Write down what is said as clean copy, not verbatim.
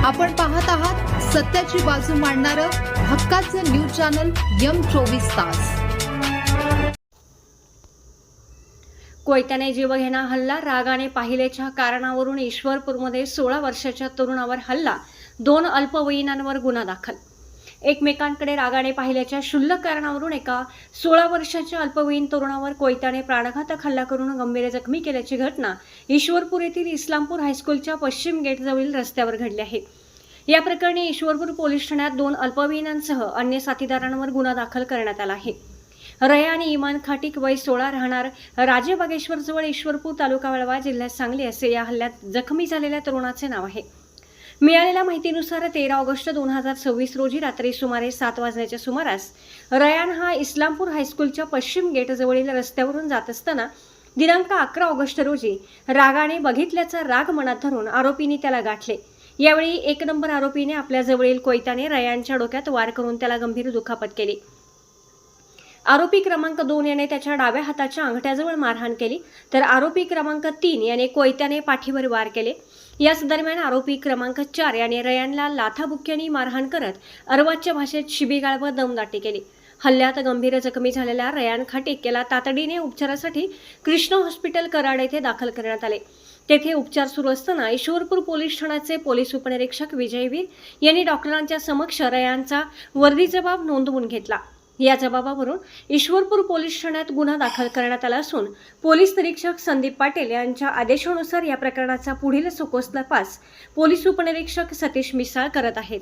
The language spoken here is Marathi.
आपण पाहत आहात सत्याची बाजू मांडणारं हक्काचं न्यूज चॅनल M24 तास। कोयत्याने जीवघेणा हल्ला, रागाने पाहिलेच्या कारणावरून ईश्वरपूरमध्ये 16 वर्षाच्या तरुणावर हल्ला, 2 अल्पवयीनांवर गुन्हा दाखल। एकमेकांकडे रागाने पाहिल्याच्या क्षुल्लक कारणावरून एका 16 वर्षाच्या अल्पवयीन तरुणावर कोयत्याने प्राणघातक हल्ला करून गंभीर जखमी केल्याची घटना ईश्वरपूर येथील इस्लामपूर हायस्कूलच्या पश्चिम गेटजवळील रस्त्यावर घडली आहे। या प्रकरणी ईश्वरपूर पोलीस ठाण्यात 2 अल्पवयीनांसह अन्य साथीदारांवर गुन्हा दाखल करण्यात आला आहे। रयान इमान खाटिक वय 16 राहणार राजेबागेश्वर जवळ ईश्वरपूर तालुका वाळवा जिल्ह्यात सांगली असे या हल्ल्यात जखमी झालेल्या तरुणाचे नाव आहे। मिळालेल्या माहितीनुसार 13 ऑगस्ट 2026 रोजी रात्री सुमारे 7 वाजण्याच्या सुमारास रयान हा इस्लामपूर हायस्कूलच्या पश्चिम गेटजवळील रस्त्यावरून जात असताना दिनांक 11 ऑगस्ट रोजी रागाने बघितल्याचा राग मनात धरून आरोपींनी त्याला गाठले। यावेळी 1 नंबर आरोपीने आपल्या जवळील कोयत्याने रयानच्या डोक्यात वार करून त्याला गंभीर दुखापत केली। आरोपी क्रमांक 2 याने त्याच्या डाव्या हाताच्या अंगठ्याजवळ मारहाण केली, तर आरोपी क्रमांक 3 याने कोयत्याने पाठीवर वार केले। याच दरम्यान आरोपी क्रमांक 4 याने रयानला लाथाबुक्क्यांनी मारहाण करत अर्वाच्य भाषेत शिवीगाळ व दमदाटी केली। हल्ल्यात गंभीर जखमी झालेल्या रयान खाटिक याला तातडीने उपचारासाठी कृष्ण हॉस्पिटल कराड येथे दाखल करण्यात आले। तेथे उपचार सुरू असताना ईश्वरपूर पोलीस ठाण्याचे पोलीस उपनिरीक्षक विजयवीर यांनी डॉक्टरांच्या समक्ष रयानचा वर्दी जबाब नोंदवून घेतला। या जबाबावरून ईश्वरपूर पोलीस ठाण्यात गुन्हा दाखल करण्यात आला असून पोलीस निरीक्षक संदीप पाटील यांच्या आदेशानुसार या प्रकरणाचा पुढील सखोल तपास पोलीस उपनिरीक्षक सतीश मिसाळ करत आहेत।